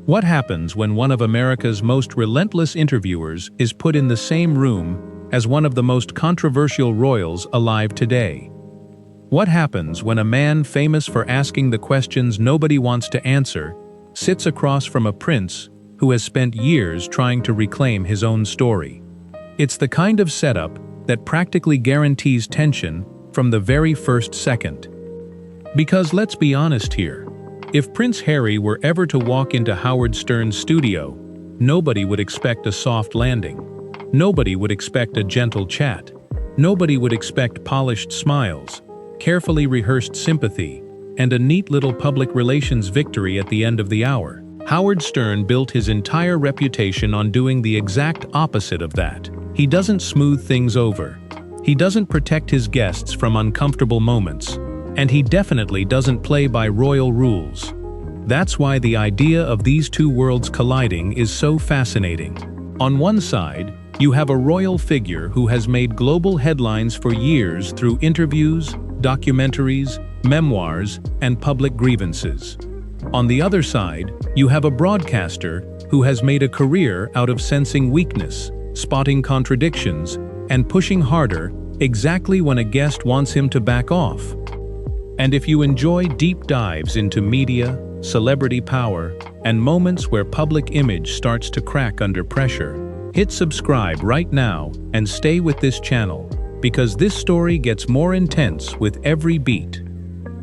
What happens when one of America's most relentless interviewers is put in the same room as one of the most controversial royals alive today? What happens when a man famous for asking the questions nobody wants to answer sits across from a prince who has spent years trying to reclaim his own story? It's the kind of setup that practically guarantees tension from the very first second. Because let's be honest here, if Prince Harry were ever to walk into Howard Stern's studio, nobody would expect a soft landing. Nobody would expect a gentle chat. Nobody would expect polished smiles, carefully rehearsed sympathy, and a neat little public relations victory at the end of the hour. Howard Stern built his entire reputation on doing the exact opposite of that. He doesn't smooth things over. He doesn't protect his guests from uncomfortable moments. And he definitely doesn't play by royal rules. That's why the idea of these two worlds colliding is so fascinating. On one side, you have a royal figure who has made global headlines for years through interviews, documentaries, memoirs, and public grievances. On the other side, you have a broadcaster who has made a career out of sensing weakness, spotting contradictions, and pushing harder exactly when a guest wants him to back off. And if you enjoy deep dives into media, celebrity power, and moments where public image starts to crack under pressure, hit subscribe right now and stay with this channel, because this story gets more intense with every beat.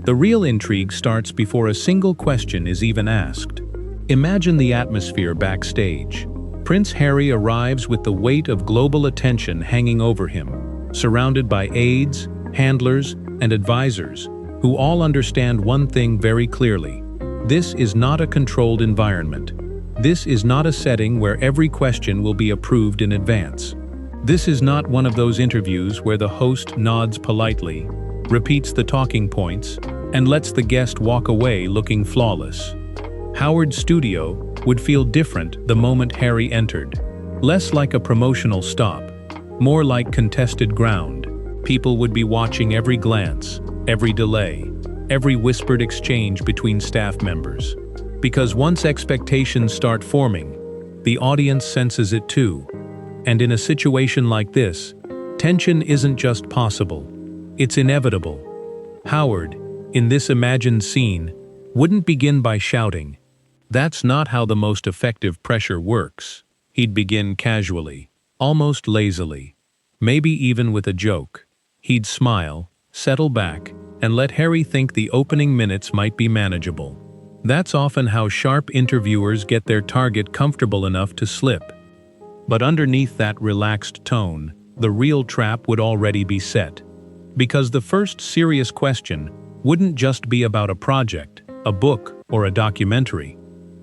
The real intrigue starts before a single question is even asked. Imagine the atmosphere backstage. Prince Harry arrives with the weight of global attention hanging over him, surrounded by aides, handlers, and advisors, who all understand one thing very clearly. This is not a controlled environment. This is not a setting where every question will be approved in advance. This is not one of those interviews where the host nods politely, repeats the talking points, and lets the guest walk away looking flawless. Howard's studio would feel different the moment Harry entered. Less like a promotional stop, more like contested ground. People would be watching every glance, every delay, every whispered exchange between staff members. Because once expectations start forming, the audience senses it too. And in a situation like this, tension isn't just possible, it's inevitable. Howard, in this imagined scene, wouldn't begin by shouting. That's not how the most effective pressure works. He'd begin casually, almost lazily, maybe even with a joke. He'd smile, settle back, and let Harry think the opening minutes might be manageable. That's often how sharp interviewers get their target comfortable enough to slip. But underneath that relaxed tone, the real trap would already be set. Because the first serious question wouldn't just be about a project, a book, or a documentary.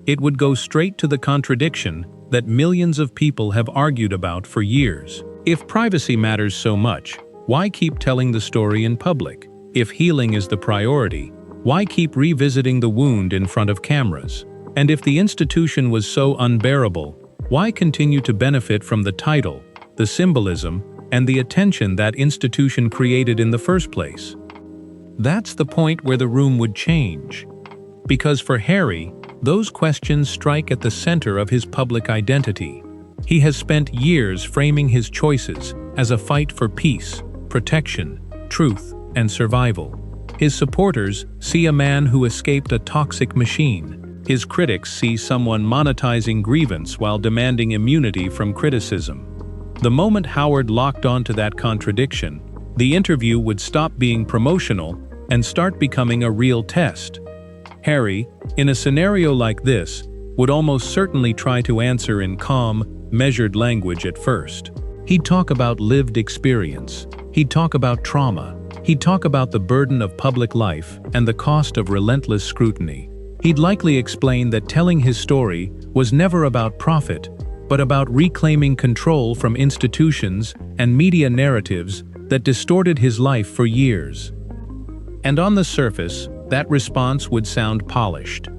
It would go straight to the contradiction that millions of people have argued about for years. If privacy matters so much, why keep telling the story in public? If healing is the priority, why keep revisiting the wound in front of cameras? And if the institution was so unbearable, why continue to benefit from the title, the symbolism, and the attention that institution created in the first place? That's the point where the room would change. Because for Harry, those questions strike at the center of his public identity. He has spent years framing his choices as a fight for peace, protection, truth, and survival. His supporters see a man who escaped a toxic machine. His critics see someone monetizing grievance while demanding immunity from criticism. The moment Howard locked onto that contradiction, the interview would stop being promotional and start becoming a real test. Harry, in a scenario like this, would almost certainly try to answer in calm, measured language at first. He'd talk about lived experience. He'd talk about trauma. He'd talk about the burden of public life and the cost of relentless scrutiny. He'd likely explain that telling his story was never about profit, but about reclaiming control from institutions and media narratives that distorted his life for years. And on the surface, that response would sound polished,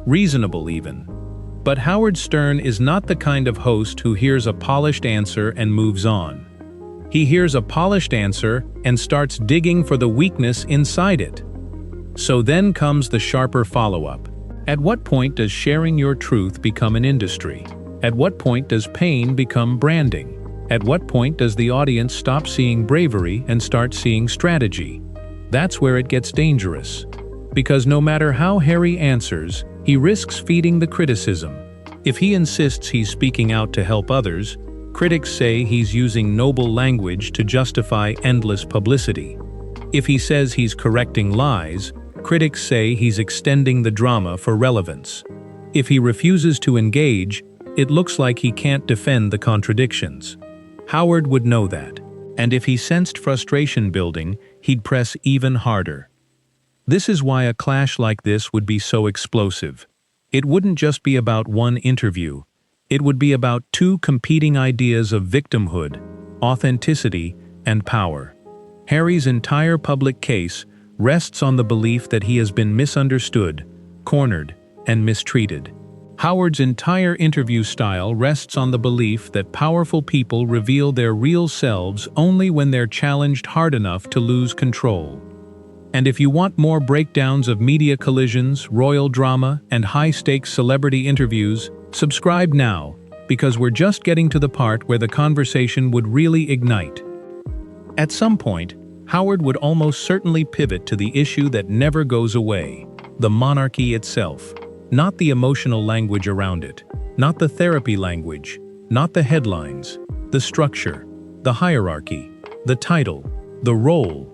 reasonable even. But Howard Stern is not the kind of host who hears a polished answer and moves on. He hears a polished answer and starts digging for the weakness inside it. So then comes the sharper follow-up. At what point does sharing your truth become an industry? At what point does pain become branding? At what point does the audience stop seeing bravery and start seeing strategy? That's where it gets dangerous. Because no matter how Harry answers, he risks feeding the criticism. If he insists he's speaking out to help others, critics say he's using noble language to justify endless publicity. If he says he's correcting lies, critics say he's extending the drama for relevance. If he refuses to engage, it looks like he can't defend the contradictions. Howard would know that, and if he sensed frustration building, he'd press even harder. This is why a clash like this would be so explosive. It wouldn't just be about one interview. It would be about two competing ideas of victimhood, authenticity, and power. Harry's entire public case rests on the belief that he has been misunderstood, cornered, and mistreated. Howard's entire interview style rests on the belief that powerful people reveal their real selves only when they're challenged hard enough to lose control. And if you want more breakdowns of media collisions, royal drama, and high-stakes celebrity interviews, subscribe now, because we're just getting to the part where the conversation would really ignite. At some point, Howard would almost certainly pivot to the issue that never goes away, the monarchy itself. Not the emotional language around it, not the therapy language, not the headlines, the structure, the hierarchy, the title, the role.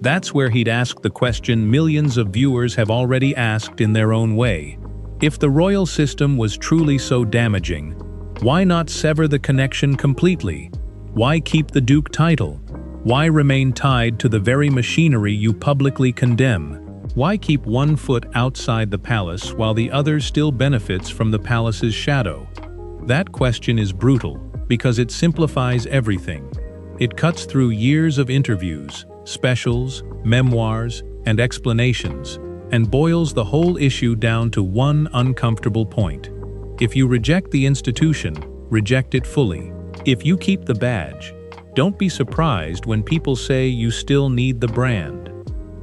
That's where he'd ask the question millions of viewers have already asked in their own way. If the royal system was truly so damaging, why not sever the connection completely? Why keep the Duke title? Why remain tied to the very machinery you publicly condemn? Why keep one foot outside the palace while the other still benefits from the palace's shadow? That question is brutal because it simplifies everything. It cuts through years of interviews, specials, memoirs, and explanations, and boils the whole issue down to one uncomfortable point. If you reject the institution, reject it fully. If you keep the badge, don't be surprised when people say you still need the brand.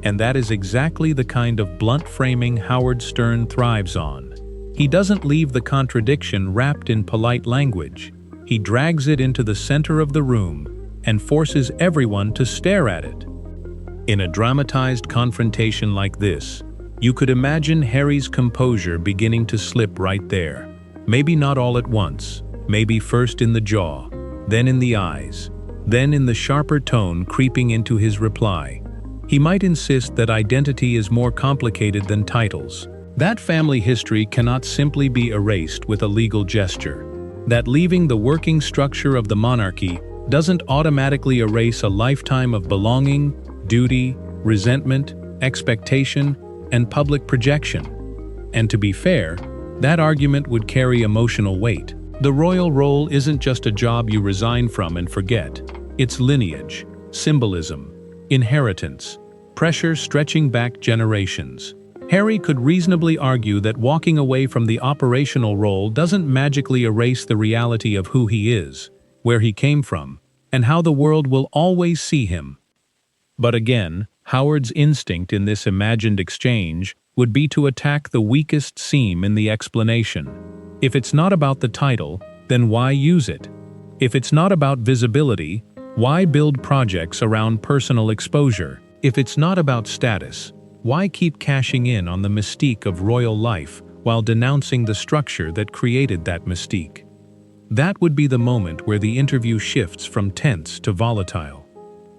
And that is exactly the kind of blunt framing Howard Stern thrives on. He doesn't leave the contradiction wrapped in polite language. He drags it into the center of the room and forces everyone to stare at it. In a dramatized confrontation like this, you could imagine Harry's composure beginning to slip right there. Maybe not all at once, maybe first in the jaw, then in the eyes, then in the sharper tone creeping into his reply. He might insist that identity is more complicated than titles. That family history cannot simply be erased with a legal gesture. That leaving the working structure of the monarchy doesn't automatically erase a lifetime of belonging, duty, resentment, expectation, and public projection. And to be fair, that argument would carry emotional weight. The royal role isn't just a job you resign from and forget. It's lineage, symbolism, inheritance, pressure stretching back generations. Harry could reasonably argue that walking away from the operational role doesn't magically erase the reality of who he is, where he came from, and how the world will always see him. But again, Howard's instinct in this imagined exchange would be to attack the weakest seam in the explanation. If it's not about the title, then why use it? If it's not about visibility, why build projects around personal exposure? If it's not about status, why keep cashing in on the mystique of royal life while denouncing the structure that created that mystique? That would be the moment where the interview shifts from tense to volatile.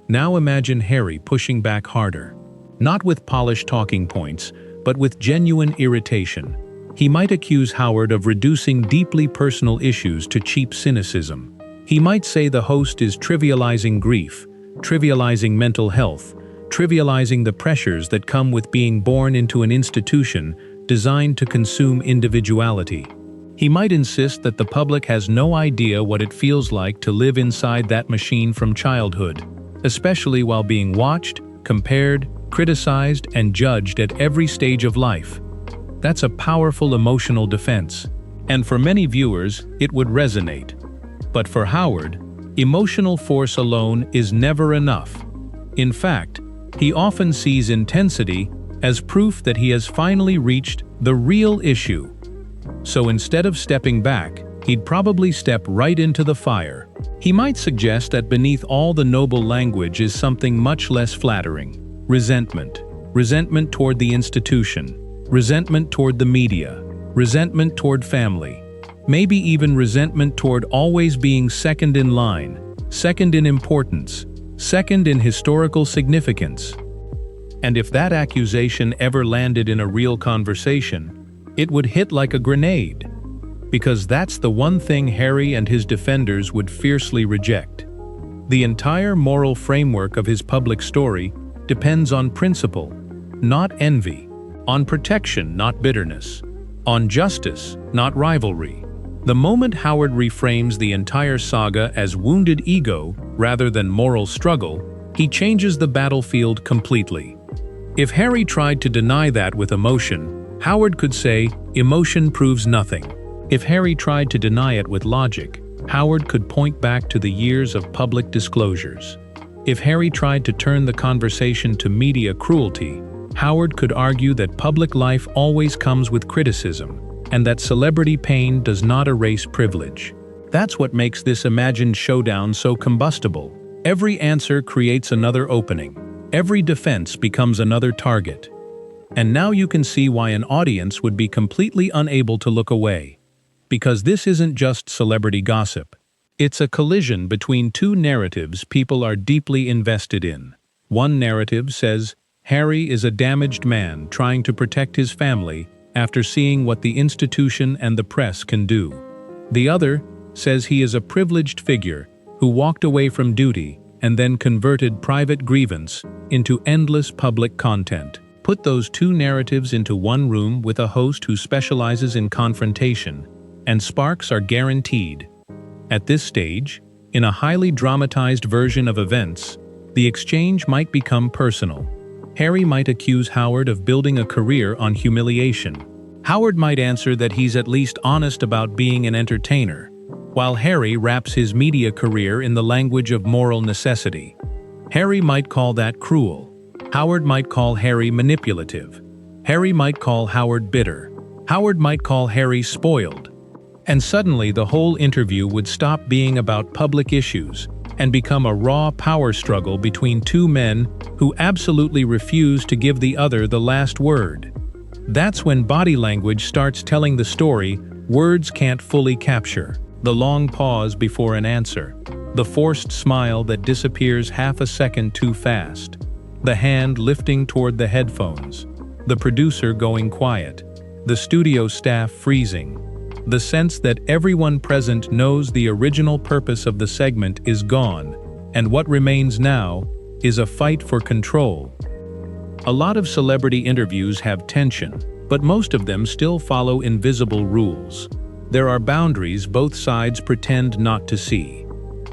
Now imagine Harry pushing back harder. Not with polished talking points, but with genuine irritation. He might accuse Howard of reducing deeply personal issues to cheap cynicism. He might say the host is trivializing grief, trivializing mental health, trivializing the pressures that come with being born into an institution designed to consume individuality. He might insist that the public has no idea what it feels like to live inside that machine from childhood, especially while being watched, compared, criticized, and judged at every stage of life. That's a powerful emotional defense, and for many viewers, it would resonate. But for Howard, emotional force alone is never enough. In fact, he often sees intensity as proof that he has finally reached the real issue. So instead of stepping back, he'd probably step right into the fire. He might suggest that beneath all the noble language is something much less flattering: resentment. Resentment toward the institution, resentment toward the media, resentment toward family, maybe even resentment toward always being second in line, second in importance, second in historical significance. And if that accusation ever landed in a real conversation, it would hit like a grenade. Because that's the one thing Harry and his defenders would fiercely reject. The entire moral framework of his public story depends on principle, not envy, on protection, not bitterness, on justice, not rivalry. The moment Howard reframes the entire saga as wounded ego rather than moral struggle, he changes the battlefield completely. If Harry tried to deny that with emotion, Howard could say, "Emotion proves nothing." If Harry tried to deny it with logic, Howard could point back to the years of public disclosures. If Harry tried to turn the conversation to media cruelty, Howard could argue that public life always comes with criticism, and that celebrity pain does not erase privilege. That's what makes this imagined showdown so combustible. Every answer creates another opening. Every defense becomes another target. And now you can see why an audience would be completely unable to look away. Because this isn't just celebrity gossip. It's a collision between two narratives people are deeply invested in. One narrative says, Harry is a damaged man trying to protect his family after seeing what the institution and the press can do. The other says he is a privileged figure who walked away from duty and then converted private grievance into endless public content. Put those two narratives into one room with a host who specializes in confrontation, and sparks are guaranteed. At this stage, in a highly dramatized version of events, the exchange might become personal. Harry might accuse Howard of building a career on humiliation. Howard might answer that he's at least honest about being an entertainer, while Harry wraps his media career in the language of moral necessity. Harry might call that cruel. Howard might call Harry manipulative. Harry might call Howard bitter. Howard might call Harry spoiled. And suddenly the whole interview would stop being about public issues and become a raw power struggle between two men who absolutely refuse to give the other the last word. That's when body language starts telling the story words can't fully capture. The long pause before an answer. The forced smile that disappears half a second too fast. The hand lifting toward the headphones. The producer going quiet. The studio staff freezing. The sense that everyone present knows the original purpose of the segment is gone, and what remains now is a fight for control. A lot of celebrity interviews have tension, but most of them still follow invisible rules. There are boundaries both sides pretend not to see.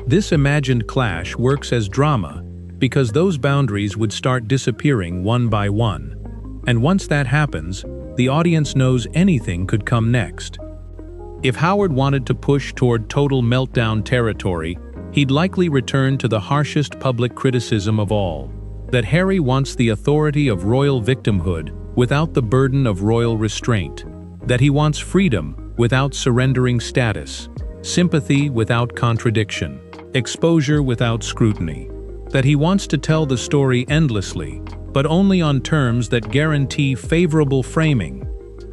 This imagined clash works as drama because those boundaries would start disappearing one by one. And once that happens, the audience knows anything could come next. If Howard wanted to push toward total meltdown territory, he'd likely return to the harshest public criticism of all, that Harry wants the authority of royal victimhood without the burden of royal restraint, that he wants freedom without surrendering status, sympathy without contradiction, exposure without scrutiny, that he wants to tell the story endlessly, but only on terms that guarantee favorable framing.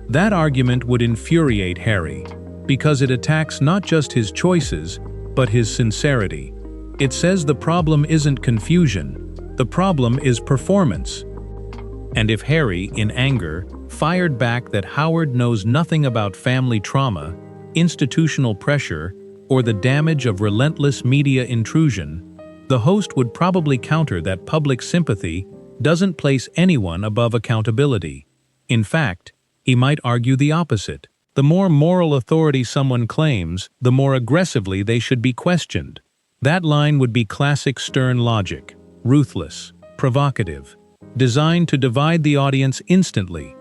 That argument would infuriate Harry, because it attacks not just his choices, but his sincerity. It says the problem isn't confusion, the problem is performance. And if Harry, in anger, fired back that Howard knows nothing about family trauma, institutional pressure, or the damage of relentless media intrusion, the host would probably counter that public sympathy doesn't place anyone above accountability. In fact, he might argue the opposite. The more moral authority someone claims, the more aggressively they should be questioned. That line would be classic Stern logic, ruthless, provocative, designed to divide the audience instantly.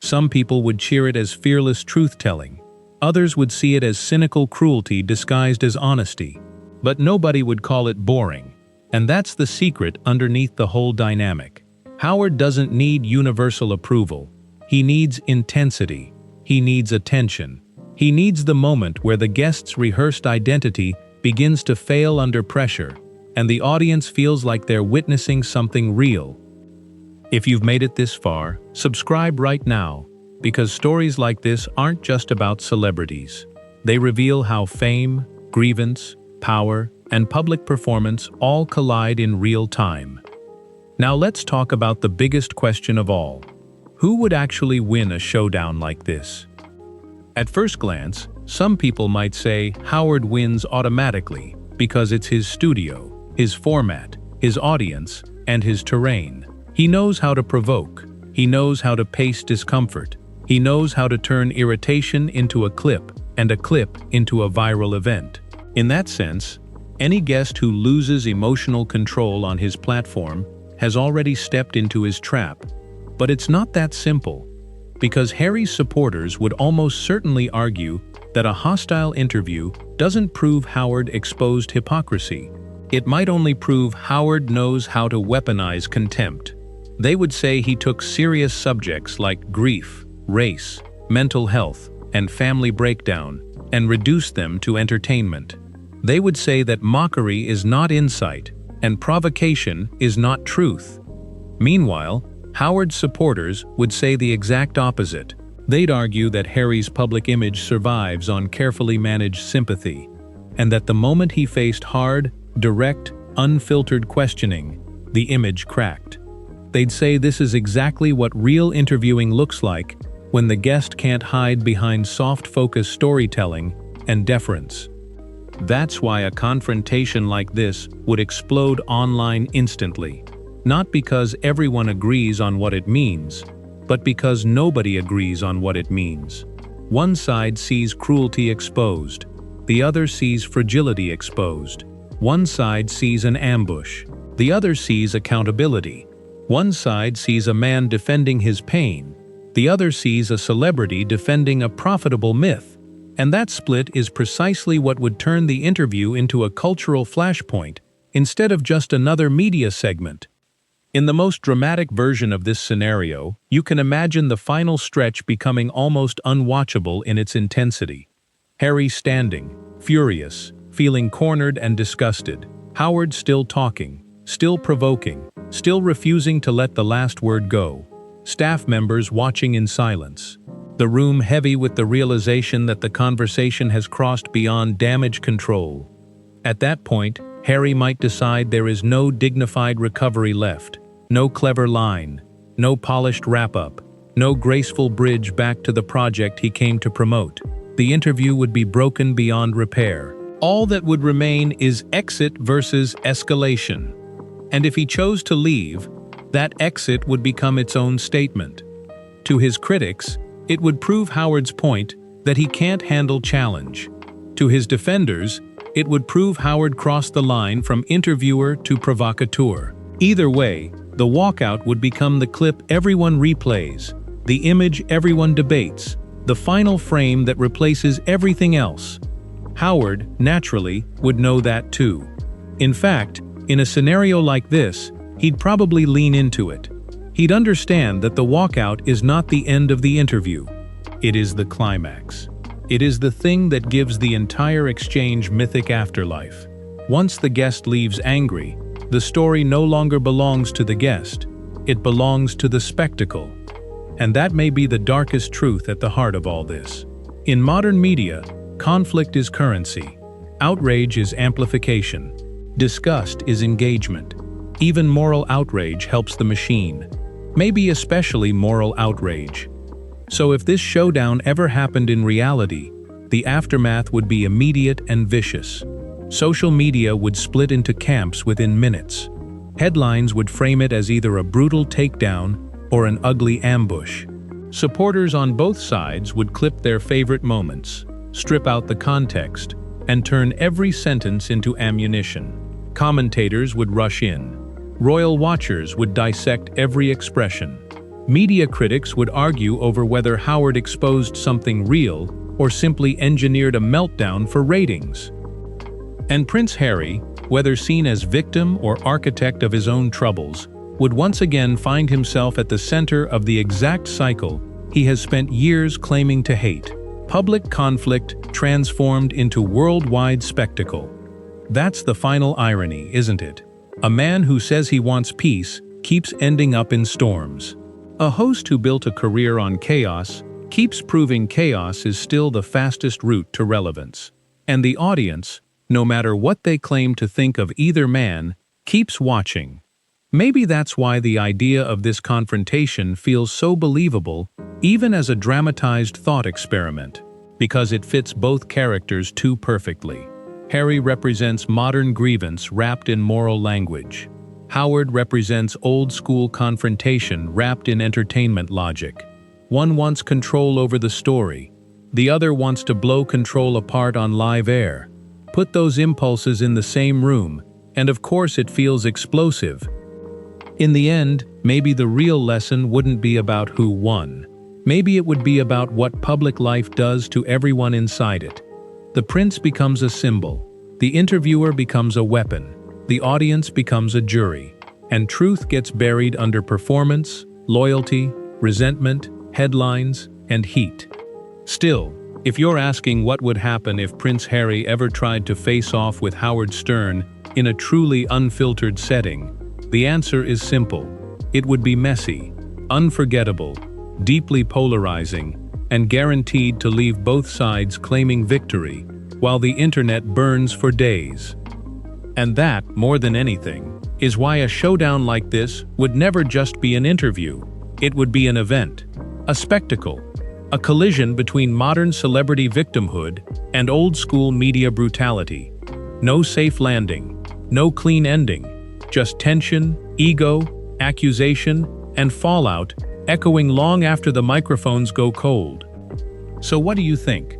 Some people would cheer it as fearless truth-telling. Others would see it as cynical cruelty disguised as honesty. But nobody would call it boring. And that's the secret underneath the whole dynamic. Howard doesn't need universal approval. He needs intensity. He needs attention. He needs the moment where the guest's rehearsed identity begins to fail under pressure, and the audience feels like they're witnessing something real. If you've made it this far, subscribe right now, because stories like this aren't just about celebrities. They reveal how fame, grievance, power, and public performance all collide in real time. Now let's talk about the biggest question of all. Who would actually win a showdown like this? At first glance, some people might say Howard wins automatically because it's his studio, his format, his audience, and his terrain. He knows how to provoke. He knows how to pace discomfort. He knows how to turn irritation into a clip, and a clip into a viral event. In that sense, any guest who loses emotional control on his platform has already stepped into his trap. But it's not that simple, because Harry's supporters would almost certainly argue that a hostile interview doesn't prove Howard exposed hypocrisy. It might only prove Howard knows how to weaponize contempt. They would say he took serious subjects like grief, race, mental health, and family breakdown and reduced them to entertainment. They would say that mockery is not insight and provocation is not truth. Meanwhile, Howard's supporters would say the exact opposite. They'd argue that Harry's public image survives on carefully managed sympathy, and that the moment he faced hard, direct, unfiltered questioning, the image cracked. They'd say this is exactly what real interviewing looks like when the guest can't hide behind soft-focused storytelling and deference. That's why a confrontation like this would explode online instantly. Not because everyone agrees on what it means, but because nobody agrees on what it means. One side sees cruelty exposed. The other sees fragility exposed. One side sees an ambush. The other sees accountability. One side sees a man defending his pain. The other sees a celebrity defending a profitable myth. And that split is precisely what would turn the interview into a cultural flashpoint, instead of just another media segment. In the most dramatic version of this scenario, you can imagine the final stretch becoming almost unwatchable in its intensity. Harry standing, furious, feeling cornered and disgusted. Howard still talking, still provoking, still refusing to let the last word go. Staff members watching in silence. The room heavy with the realization that the conversation has crossed beyond damage control. At that point, Harry might decide there is no dignified recovery left, no clever line, no polished wrap-up, no graceful bridge back to the project he came to promote. The interview would be broken beyond repair. All that would remain is exit versus escalation. And if he chose to leave, that exit would become its own statement. To his critics, it would prove Howard's point that he can't handle challenge. To his defenders, it would prove Howard crossed the line from interviewer to provocateur. Either way, the walkout would become the clip everyone replays, the image everyone debates, the final frame that replaces everything else. Howard, naturally, would know that too. In fact, in a scenario like this, he'd probably lean into it. He'd understand that the walkout is not the end of the interview. It is the climax. It is the thing that gives the entire exchange mythic afterlife. Once the guest leaves angry, the story no longer belongs to the guest. It belongs to the spectacle. And that may be the darkest truth at the heart of all this. In modern media, conflict is currency. Outrage is amplification. Disgust is engagement. Even moral outrage helps the machine. Maybe especially moral outrage. So if this showdown ever happened in reality, the aftermath would be immediate and vicious. Social media would split into camps within minutes. Headlines would frame it as either a brutal takedown or an ugly ambush. Supporters on both sides would clip their favorite moments, strip out the context, and turn every sentence into ammunition. Commentators would rush in. Royal watchers would dissect every expression. Media critics would argue over whether Howard exposed something real or simply engineered a meltdown for ratings. And Prince Harry, whether seen as victim or architect of his own troubles, would once again find himself at the center of the exact cycle he has spent years claiming to hate. Public conflict transformed into worldwide spectacle. That's the final irony, isn't it? A man who says he wants peace keeps ending up in storms. A host who built a career on chaos keeps proving chaos is still the fastest route to relevance. And the audience, no matter what they claim to think of either man, keeps watching. Maybe that's why the idea of this confrontation feels so believable, even as a dramatized thought experiment, because it fits both characters too perfectly. Harry represents modern grievance wrapped in moral language. Howard represents old-school confrontation wrapped in entertainment logic. One wants control over the story. The other wants to blow control apart on live air. Put those impulses in the same room, and of course it feels explosive. In the end, maybe the real lesson wouldn't be about who won. Maybe it would be about what public life does to everyone inside it. The prince becomes a symbol. The interviewer becomes a weapon. The audience becomes a jury. And truth gets buried under performance, loyalty, resentment, headlines, and heat. Still, if you're asking what would happen if Prince Harry ever tried to face off with Howard Stern in a truly unfiltered setting, the answer is simple. It would be messy, unforgettable, deeply polarizing, and guaranteed to leave both sides claiming victory, while the internet burns for days. And that, more than anything, is why a showdown like this would never just be an interview. It would be an event, a spectacle, a collision between modern celebrity victimhood and old-school media brutality. No safe landing, no clean ending, just tension, ego, accusation, and fallout echoing long after the microphones go cold. So what do you think?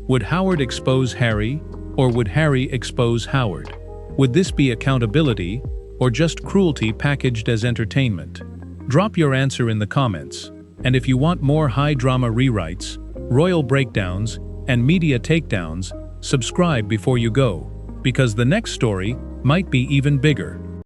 Would Howard expose Harry, or would Harry expose Howard? Would this be accountability, or just cruelty packaged as entertainment? Drop your answer in the comments, and if you want more high-drama rewrites, royal breakdowns, and media takedowns, subscribe before you go, because the next story might be even bigger.